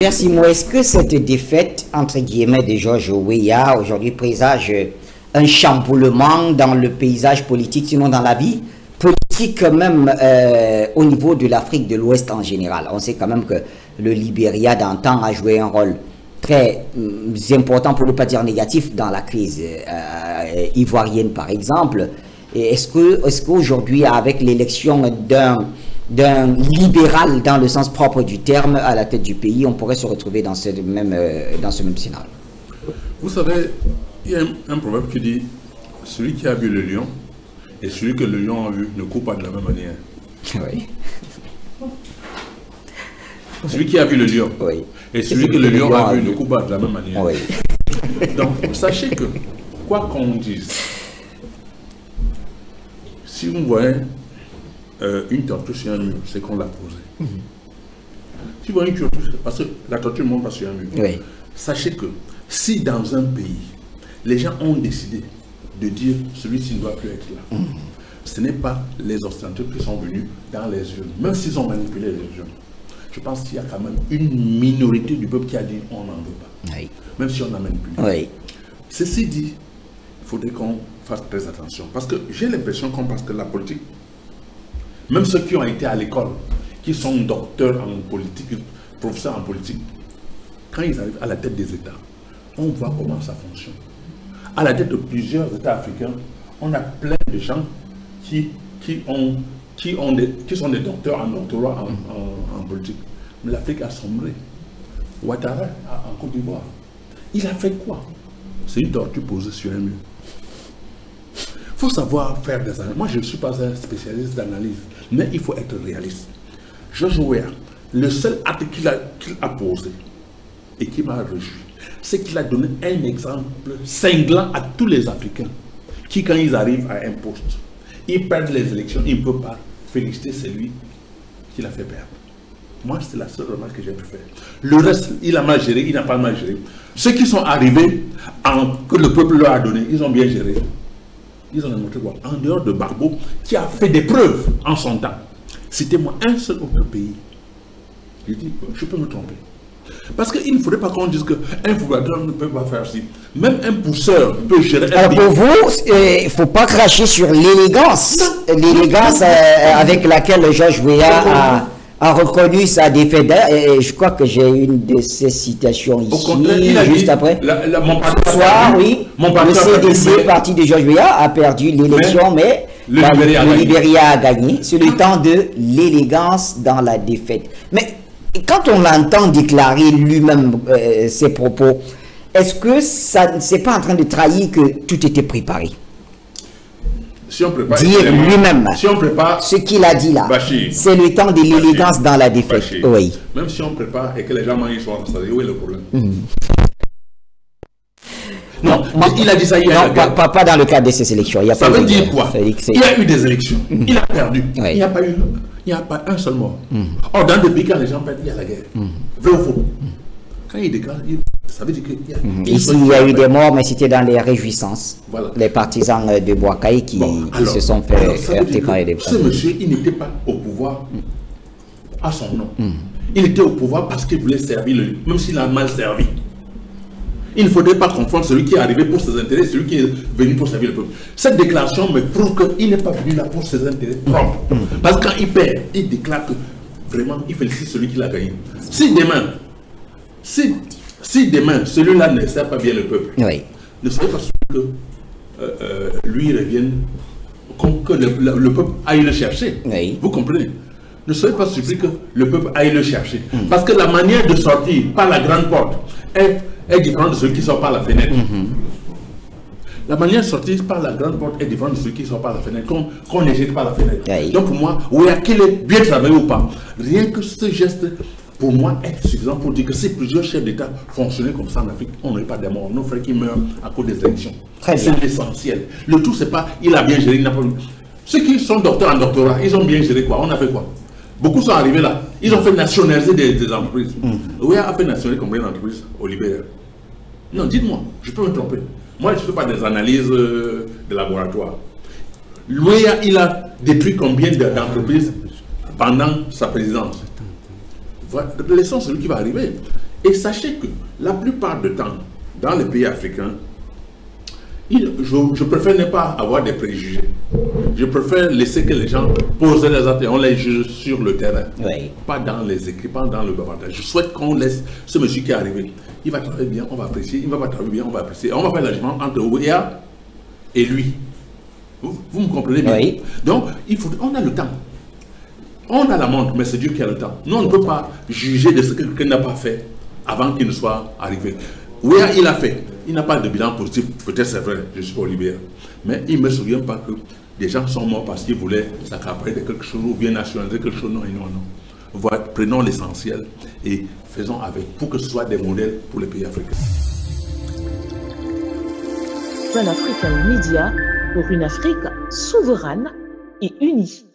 Merci. Moi, est-ce que cette défaite, entre guillemets, de George Weah aujourd'hui présage un chamboulement dans le paysage politique, sinon dans la vie politique même au niveau de l'Afrique de l'Ouest en général? On sait quand même que le Libéria d'antan a joué un rôle très important, pour ne pas dire négatif, dans la crise ivoirienne par exemple. Est-ce qu'aujourd'hui, avec l'élection d'un libéral dans le sens propre du terme à la tête du pays, on pourrait se retrouver dans ce même scénario? Vous savez, il y a un proverbe qui dit « Celui qui a vu le lion et celui que le lion a vu ne court pas de la même manière. » Oui. Celui qui a vu le lion et celui que le lion a vu ne court pas de la même manière. Oui. Donc, sachez que, quoi qu'on dise, si vous voyez une tortue sur un mur, c'est qu'on l'a posée. Si vous voyez une tortue, parce que la tortue ne monte pas sur un mur. Sachez que si dans un pays, les gens ont décidé de dire celui-ci ne doit plus être là, ce n'est pas les Occidentaux qui sont venus dans les urnes, même s'ils ont manipulé les urnes. Je pense qu'il y a quand même une minorité du peuple qui a dit on n'en veut pas, même si on a manipulé. Ceci dit, il faudrait qu'on fasse très attention, parce que j'ai l'impression qu'on pense que la politique, même ceux qui ont été à l'école, qui sont docteurs en politique, professeurs en politique, quand ils arrivent à la tête des États, on voit comment ça fonctionne. À la tête de plusieurs États africains, on a plein de gens qui sont des docteurs en doctorat en politique. Mais l'Afrique a sombré. Ouattara en Côte d'Ivoire, il a fait quoi? C'est une tortue posée sur un mur. Il faut savoir faire des analyses. Moi, je ne suis pas un spécialiste d'analyse, mais il faut être réaliste. George Weah, le seul acte qu'il a posé et qui m'a réjoui, c'est qu'il a donné un exemple cinglant à tous les Africains qui, quand ils arrivent à un poste, ils perdent les élections, ils ne peuvent pas féliciter celui qui l'a fait perdre. Moi, c'est la seule remarque que j'ai pu faire. Le reste, il a mal géré, il n'a pas mal géré. Ceux qui sont arrivés, que le peuple leur a donné, ils ont bien géré. Ils ont démontré quoi? En dehors de Gbagbo, qui a fait des preuves en son temps. Citez-moi un seul autre pays. Je dis, je peux me tromper. Parce qu'il ne faudrait pas qu'on dise qu'un footballeur ne peut pas faire ci. Même un pousseur peut gérer. Alors pour vous, il ne faut pas cracher sur l'élégance. L'élégance avec laquelle George Weah a reconnu sa défaite. Et je crois que j'ai une de ces citations ici, juste après. Le CDC, parti de George Weah, a perdu l'élection, mais le Libéria a gagné. C'est le temps de l'élégance dans la défaite. Mais quand on l'entend déclarer lui-même ses propos, est-ce que ça ne s'est pas en train de trahir que tout était préparé? Si on prépare, dire lui-même si on prépare, ce qu'il a dit là, c'est le temps de l'élégance dans la défaite. Oui. Même si on prépare et que les gens ils sont installés, où est le problème? Non, il a dit ça hier. Non, pas dans le cadre de ces élections. Il y a ça veut dire quoi? Il y a eu des élections. Il a perdu. Il n'y a pas un seul mort. Or, dans des pays, quand les gens perdent, il y a la guerre. Vrai ou faux? Quand il déclare, ça veut dire qu'il y a... Ici, il y a eu des morts, mais c'était dans les réjouissances. Les partisans de Boakai qui se sont fait déclarer des... Ce monsieur, il n'était pas au pouvoir à son nom. Il était au pouvoir parce qu'il voulait servir, même s'il a mal servi. Il ne faudrait pas confondre celui qui est arrivé pour ses intérêts et celui qui est venu pour servir le peuple. Cette déclaration me prouve qu'il n'est pas venu là pour ses intérêts propres. Parce que quand il perd, il déclare que vraiment, il félicite celui qui l'a gagné. Si demain, celui-là ne sert pas bien le peuple, ne serait pas sûr que lui revienne, que le peuple aille le chercher. Vous comprenez? Ne soyez pas surpris que le peuple aille le chercher. Parce que la manière de sortir par la grande porte est différente de ceux qui sortent par la fenêtre. La manière de sortir par la grande porte est différente de ceux qui sortent par la fenêtre, qu'on ne jette par la fenêtre. Donc pour moi, qu'il est bien travaillé ou pas, rien que ce geste, pour moi, est suffisant pour dire que si plusieurs chefs d'État fonctionnaient comme ça en Afrique, on n'aurait pas de morts, nos frères qui meurent à cause des élections. C'est l'essentiel. Le tout, c'est pas, il a bien géré, il n'a pas... Ceux qui sont docteurs en doctorat, ils ont bien géré quoi? On a fait quoi? Beaucoup sont arrivés là. Ils ont fait nationaliser des entreprises. Weah a fait nationaliser combien d'entreprises au Libéria? Non, dites-moi, je peux me tromper. Moi, je ne fais pas des analyses de laboratoire. Weah, il a détruit combien d'entreprises pendant sa présidence? Laissons celui qui va arriver. Et sachez que la plupart du temps, dans les pays africains, je préfère ne pas avoir des préjugés. Je préfère laisser que les gens posent les actes et on les juge sur le terrain. Oui. Pas dans les écrits, pas dans le bavardage. Je souhaite qu'on laisse ce monsieur qui est arrivé. Il va travailler bien, on va apprécier. Il va pas travailler bien, on va apprécier. On va faire l'ajustement entre Ouéa et lui. Vous me comprenez bien? Oui. Donc, on a le temps. On a la montre, mais c'est Dieu qui a le temps. Nous, on ne peut pas juger de ce que quelqu'un n'a pas fait avant qu'il ne soit arrivé. Oui, il a fait. Il n'a pas de bilan positif. Peut-être c'est vrai, je suis pas Olivier. Mais il ne me souvient pas que des gens sont morts parce qu'ils voulaient s'accaparer de quelque chose ou bien nationaliser quelque chose. Non, non, non. Voilà, prenons l'essentiel et faisons avec pour que ce soit des modèles pour les pays africains. Pan African Media pour une Afrique souveraine et unie.